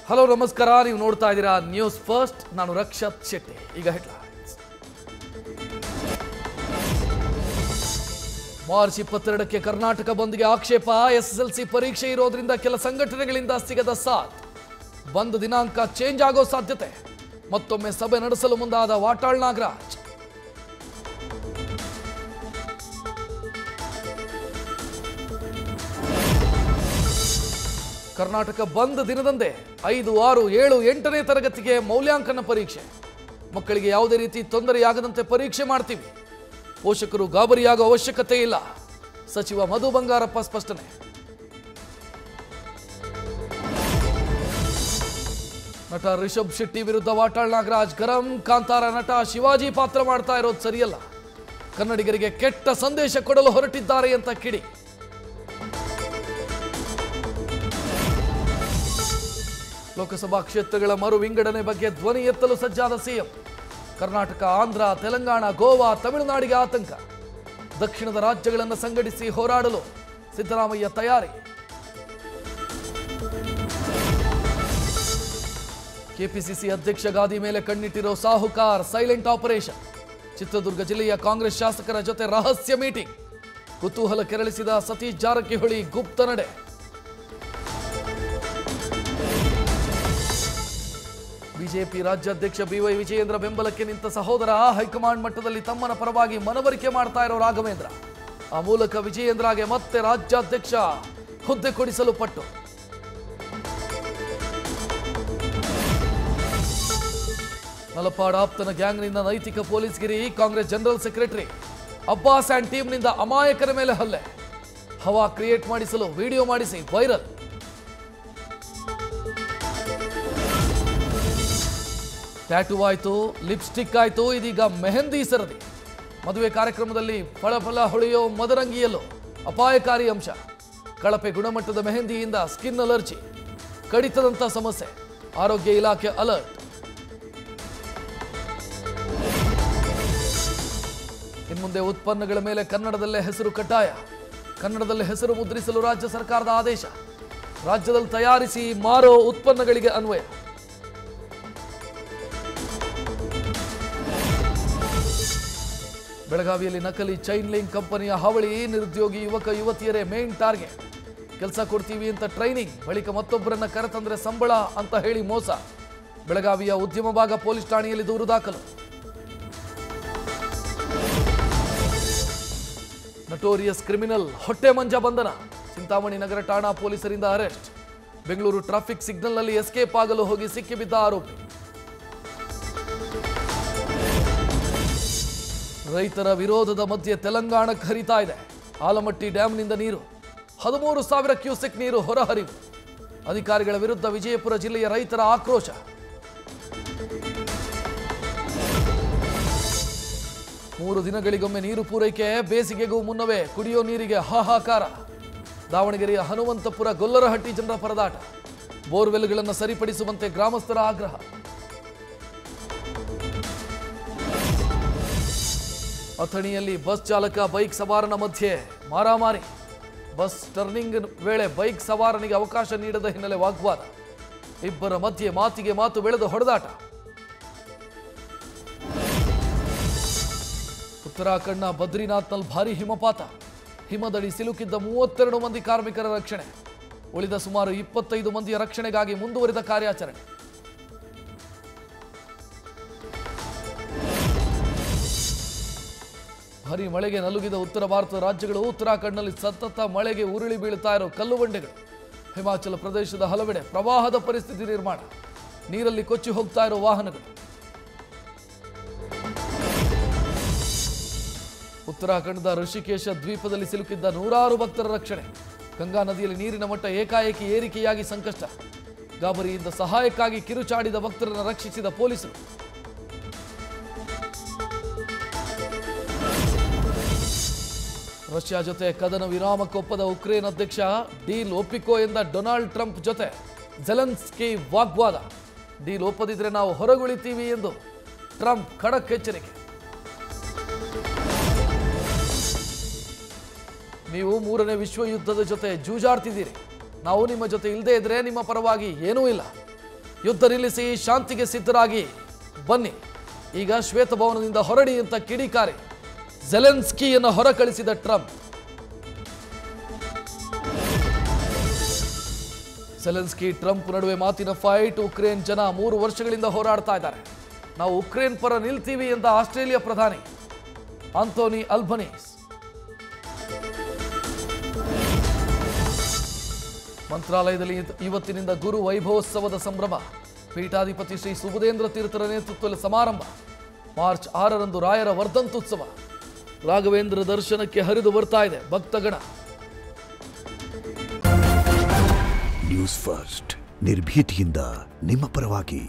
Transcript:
Hello ನಮಸ್ಕಾರ, ನೀವು ನೋಡ್ತಾ ಇದ್ದೀರಾ ನ್ಯೂಸ್ ಫಸ್ಟ್. ನಾನು ರಕ್ಷತ್ ಶೆಟ್ಟಿ. ಈಗ ಹೆಡ್ಲೈನ್ಸ್. ಮಾರ್ಚ್ 22ಕ್ಕೆ ಕರ್ನಾಟಕ ಬಂದ್ಗೆ ಆಕ್ಷೇಪ. ಎಸ್ಎಸ್ಎಲ್ಸಿ ಪರೀಕ್ಷೆ ಇರೋದ್ರಿಂದ ಕೆಲ ಸಂಘಟನೆಗಳಿಂದ ಸಿಗದ ಸಾಥ್. ಬಂದ್ ದಿನಾಂಕ ಚೇಂಜ್ ಆಗೋ ಸಾಧ್ಯತೆ. ಮತ್ತೊಮ್ಮೆ ಸಭೆ ನಡೆಸಲು ಮುಂದಾದ ವಾಟಾಳ್ ನಾಗರಾಜ್. ಕರ್ನಾಟಕ ಬಂದ್ ದಿನದಂದೇ 5, 6, 7, 8ನೇ ತರಗತಿಗೆ ಮೌಲ್ಯಾಂಕನ ಪರೀಕ್ಷೆ. ಮಕ್ಕಳಿಗೆ ಯಾವುದೇ ರೀತಿ ತೊಂದರೆಯಾಗದಂತೆ ಪರೀಕ್ಷೆ ಮಾಡ್ತೀವಿ. ಪೋಷಕರು ಗಾಬರಿಯಾಗೋ ಅವಶ್ಯಕತೆ ಇಲ್ಲ. ಸಚಿವ ಮಧು ಬಂಗಾರಪ್ಪ ಸ್ಪಷ್ಟನೆ. ನಟ ರಿಷಬ್ ಶೆಟ್ಟಿ ವಿರುದ್ಧ ವಾಟಾಳ್ ನಾಗರಾಜ್ ಗರಂ. ಕಾಂತಾರ ನಟ ಶಿವಾಜಿ ಪಾತ್ರ ಮಾಡ್ತಾ ಇರೋದು ಸರಿಯಲ್ಲ. ಕನ್ನಡಿಗರಿಗೆ ಕೆಟ್ಟ ಸಂದೇಶ ಕೊಡಲು ಹೊರಟಿದ್ದಾರೆ ಅಂತ ಕಿಡಿ. ಲೋಕಸಭಾ ಕ್ಷೇತ್ರಗಳ ಮರು ವಿಂಗಡಣೆ ಬಗ್ಗೆ ಧ್ವನಿ ಎತ್ತಲು ಸಜ್ಜಾದ ಸಿಎಂ. ಕರ್ನಾಟಕ, ಆಂಧ್ರ, ತೆಲಂಗಾಣ, ಗೋವಾ, ತಮಿಳುನಾಡಿಗೆ ಆತಂಕ. ದಕ್ಷಿಣದ ರಾಜ್ಯಗಳನ್ನು ಸಂಘಟಿಸಿ ಹೋರಾಡಲು ಸಿದ್ದರಾಮಯ್ಯ ತಯಾರಿ. ಕೆಪಿಸಿಸಿ ಅಧ್ಯಕ್ಷ ಗಾದಿ ಮೇಲೆ ಕಣ್ಣಿಟ್ಟಿರೋ ಸಾಹುಕಾರ್. Silent operation. ಚಿತ್ರದುರ್ಗ ಜಿಲ್ಲೆಯ ಕಾಂಗ್ರೆಸ್ ಶಾಸಕರ ಜೊತೆ ರಹಸ್ಯ ಮೀಟಿಂಗ್. ಕುತೂಹಲ ಕೆರಳಿಸಿದ ಸತೀಶ್ ಜಾರಕಿಹೊಳಿ ಗುಪ್ತ ನಡೆ. ಬಿಜೆಪಿ ರಾಜ್ಯಾಧ್ಯಕ್ಷ ಬಿವೈ ವಿಜಯೇಂದ್ರ ಬೆಂಬಲಕ್ಕೆ ನಿಂತ ಸಹೋದರ. ಹೈಕಮಾಂಡ್ ಮಟ್ಟದಲ್ಲಿ ತಮ್ಮನ ಪರವಾಗಿ ಮನವರಿಕೆ ಮಾಡ್ತಾ ಇರೋ ರಾಘವೇಂದ್ರ. ಆ ಮೂಲಕ ವಿಜಯೇಂದ್ರಗೆ ಮತ್ತೆ ರಾಜ್ಯಾಧ್ಯಕ್ಷ ಹುದ್ದೆ ಕೊಡಿಸಲು ಪಟ್ಟು. ಮಲಪಾಡ್ ಆಪ್ತನ ಗ್ಯಾಂಗ್ನಿಂದ ನೈತಿಕ ಪೊಲೀಸ್ಗಿರಿ. Congress general secretary Abbas and ಟೀಮ್ನಿಂದ ಅಮಾಯಕರ ಮೇಲೆ ಹಲ್ಲೆ. ಹವಾ ಕ್ರಿಯೇಟ್ ಮಾಡಿಸಲು ವಿಡಿಯೋ ಮಾಡಿಸಿ ವೈರಲ್. ಟ್ಯಾಟೂ ಆಯ್ತು, ಲಿಪ್ಸ್ಟಿಕ್ ಆಯ್ತು, ಇದೀಗ ಮೆಹಂದಿ ಸರದಿ. ಮದುವೆ ಕಾರ್ಯಕ್ರಮದಲ್ಲಿ ಫಳಫಳ ಹೊಳೆಯೋ ಮದರಂಗಿಯಲ್ಲೂ ಅಪಾಯಕಾರಿ ಅಂಶ. ಕಳಪೆ ಗುಣಮಟ್ಟದ ಮೆಹಂದಿಯಿಂದ ಸ್ಕಿನ್ ಅಲರ್ಜಿ, ಕಡಿತದಂತ ಸಮಸ್ಯೆ. ಆರೋಗ್ಯ ಇಲಾಖೆ ಅಲರ್ಟ್. ಇನ್ಮುಂದೆ ಉತ್ಪನ್ನಗಳ ಮೇಲೆ ಕನ್ನಡದಲ್ಲೇ ಹೆಸರು ಕಡ್ಡಾಯ. ಕನ್ನಡದಲ್ಲೇ ಹೆಸರು ಮುದ್ರಿಸಲು ರಾಜ್ಯ ಸರ್ಕಾರದ ಆದೇಶ. ರಾಜ್ಯದಲ್ಲಿ ತಯಾರಿಸಿ ಮಾರೋ ಉತ್ಪನ್ನಗಳಿಗೆ ಅನ್ವಯ. ಬೆಳಗಾವಿಯಲ್ಲಿ ನಕಲಿ ಚೈನ್ ಲಿಂಕ್ ಕಂಪನಿಯ ಹಾವಳಿ. ನಿರುದ್ಯೋಗಿ ಯುವಕ ಯುವತಿಯರೇ ಮೇನ್ ಟಾರ್ಗೆಟ್. ಕೆಲಸ ಕೊಡ್ತೀವಿ ಅಂತ ಟ್ರೈನಿಂಗ್, ಬಳಿಕ ಮತ್ತೊಬ್ಬರನ್ನ ಕರೆತಂದ್ರೆ ಸಂಬಳ ಅಂತ ಹೇಳಿ ಮೋಸ. ಬೆಳಗಾವಿಯ ಉದ್ಯಮ ಭಾಗ ಪೊಲೀಸ್ ಠಾಣೆಯಲ್ಲಿ ದೂರು ದಾಖಲು. ನಟೋರಿಯಸ್ ಕ್ರಿಮಿನಲ್ ಹೊಟ್ಟೆ ಮಂಜ ಬಂಧನ. ಚಿಂತಾಮಣಿ ನಗರ ಠಾಣಾ ಪೊಲೀಸರಿಂದ ಅರೆಸ್ಟ್. ಬೆಂಗಳೂರು ಟ್ರಾಫಿಕ್ ಸಿಗ್ನಲ್ನಲ್ಲಿ ಎಸ್ಕೇಪ್ ಆಗಲು ಹೋಗಿ ಸಿಕ್ಕಿಬಿದ್ದ ಆರೋಪಿ. ರೈತರ ವಿರೋಧದ ಮಧ್ಯೆ ತೆಲಂಗಾಣಕ್ಕೆ ಹರಿತಾ ಇದೆ. ಆಲಮಟ್ಟಿ ಡ್ಯಾಂನಿಂದ ನೀರು. 13,000 ಕ್ಯೂಸೆಕ್ ನೀರು ಹೊರಹರಿವು. ಅಧಿಕಾರಿಗಳ ವಿರುದ್ಧ ವಿಜಯಪುರ ಜಿಲ್ಲೆಯ ರೈತರ ಆಕ್ರೋಶ. ಮೂರು ದಿನಗಳಿಗೊಮ್ಮೆ ನೀರು ಪೂರೈಕೆ. ಬೇಸಿಗೆಗೂ ಮುನ್ನವೇ ಕುಡಿಯೋ ನೀರಿಗೆ ಹಾಹಾಕಾರ. ದಾವಣಗೆರೆಯ ಹನುಮಂತಪುರ ಗೊಲ್ಲರಹಟ್ಟಿ ಜನರ ಪರದಾಟ. ಬೋರ್ವೆಲ್ಗಳನ್ನು ಸರಿಪಡಿಸುವಂತೆ ಗ್ರಾಮಸ್ಥರ ಆಗ್ರಹ. ಅಥಣಿಯಲ್ಲಿ ಬಸ್ ಚಾಲಕ ಬೈಕ್ ಸವಾರನ ಮಧ್ಯೆ ಮಾರಾಮಾರಿ. ಬಸ್ ಟರ್ನಿಂಗ್ ವೇಳೆ ಬೈಕ್ ಸವಾರನಿಗೆ ಅವಕಾಶ ನೀಡದ ಹಿನ್ನೆಲೆ ವಾಗ್ವಾದ. ಇಬ್ಬರ ಮಧ್ಯೆ ಮಾತಿಗೆ ಮಾತು ಬೆಳೆದು ಹೊಡೆದಾಟ. ಉತ್ತರಾಖಂಡ್ನ ಬದ್ರಿನಾಥ್ನಲ್ಲಿ ಭಾರೀ ಹಿಮಪಾತ. ಹಿಮದಡಿ ಸಿಲುಕಿದ್ದ 32 ಮಂದಿ ಕಾರ್ಮಿಕರ ರಕ್ಷಣೆ. ಉಳಿದ ಸುಮಾರು 25 ಮಂದಿಯ ರಕ್ಷಣೆಗಾಗಿ ಮುಂದುವರಿದ ಕಾರ್ಯಾಚರಣೆ. ಭಾರೀ ಮಳೆಗೆ ನಲುಗಿದ ಉತ್ತರ ಭಾರತದ ರಾಜ್ಯಗಳು. ಉತ್ತರಾಖಂಡ್ನಲ್ಲಿ ಸತತ ಮಳೆಗೆ ಉರುಳಿ ಬೀಳುತ್ತಾ ಇರೋ ಕಲ್ಲು ಬಂಡೆಗಳು. ಹಿಮಾಚಲ ಪ್ರದೇಶದ ಹಲವೆಡೆ ಪ್ರವಾಹದ ಪರಿಸ್ಥಿತಿ ನಿರ್ಮಾಣ. ನೀರಲ್ಲಿ ಕೊಚ್ಚಿ ಹೋಗ್ತಾ ಇರೋ ವಾಹನಗಳು. ಉತ್ತರಾಖಂಡದ ಋಷಿಕೇಶ ದ್ವೀಪದಲ್ಲಿ ಸಿಲುಕಿದ್ದ ನೂರಾರು ಭಕ್ತರ ರಕ್ಷಣೆ. ಗಂಗಾ ನದಿಯಲ್ಲಿ ನೀರಿನ ಮಟ್ಟ ಏಕಾಏಕಿ ಏರಿಕೆಯಾಗಿ ಸಂಕಷ್ಟ. ಗಾಬರಿಯಿಂದ ಸಹಾಯಕ್ಕಾಗಿ ಕಿರುಚಾಡಿದ ಭಕ್ತರನ್ನು ರಕ್ಷಿಸಿದ ಪೊಲೀಸರು. ರಷ್ಯಾ ಜೊತೆ ಕದನ ವಿರಾಮಕ್ಕೊಪ್ಪದ ಉಕ್ರೇನ್ ಅಧ್ಯಕ್ಷ. ಡೀಲ್ ಒಪ್ಪಿಕೋ ಎಂದ ಡೊನಾಲ್ಡ್ ಟ್ರಂಪ್ ಜೊತೆ ಜೆಲೆನ್ಸ್ಕಿ ವಾಗ್ವಾದ. ಡೀಲ್ ಒಪ್ಪದಿದ್ರೆ ನಾವು ಹೊರಗುಳಿತೀವಿ ಎಂದು ಟ್ರಂಪ್ ಖಡಕ್ ಎಚ್ಚರಿಕೆ. ನೀವು ಮೂರನೇ ವಿಶ್ವ ಯುದ್ಧದ ಜೊತೆ ಜೂಜಾಡ್ತಿದ್ದೀರಿ. ನಾವು ನಿಮ್ಮ ಜೊತೆ ಇಲ್ಲದೇ ಇದ್ರೆ ನಿಮ್ಮ ಪರವಾಗಿ ಏನೂ ಇಲ್ಲ. ಯುದ್ಧ ನಿಲ್ಲಿಸಿ ಶಾಂತಿಗೆ ಸಿದ್ಧರಾಗಿ ಬನ್ನಿ, ಈಗ ಶ್ವೇತಭವನದಿಂದ ಹೊರಡಿ ಅಂತ ಕಿಡಿಕಾರಿ ಝೆಲೆನ್ಸ್ಕಿಯನ್ನು ಹೊರಕಳಿಸಿದ ಟ್ರಂಪ್. ಝೆಲೆನ್ಸ್ಕಿ ಟ್ರಂಪ್ ನಡುವೆ ಮಾತಿನ ಫೈಟ್. ಉಕ್ರೇನ್ ಜನ 3 ವರ್ಷಗಳಿಂದ ಹೋರಾಡ್ತಾ ಇದ್ದಾರೆ. ನಾವು ಉಕ್ರೇನ್ ಪರ ನಿಲ್ತೀವಿ ಅಂತ ಆಸ್ಟ್ರೇಲಿಯಾ ಪ್ರಧಾನಿ ಆಂಥೋನಿ ಅಲ್ಬನೀಸ್. ಮಂತ್ರಾಲಯದಲ್ಲಿ ಇವತ್ತಿನಿಂದ ಗುರು ವೈಭವೋತ್ಸವದ ಸಂಭ್ರಮ. ಪೀಠಾಧಿಪತಿ ಶ್ರೀ ಸುಬುಧೇಂದ್ರ ತೀರ್ಥರ ನೇತೃತ್ವದಲ್ಲಿ ಸಮಾರಂಭ. ಮಾರ್ಚ್ 6ರಂದು ರಾಯರ ವರ್ಧಂತೋತ್ಸವ. ರಾಘವೇಂದ್ರ ದರ್ಶನಕ್ಕೆ ಹರಿದು ಬರ್ತಾ ಇದೆ ಭಕ್ತಗಣ. ನ್ಯೂಸ್ ಫಸ್ಟ್ ನಿರ್ಭೀತಿಯಿಂದ ನಿಮ್ಮ ಪರವಾಗಿ.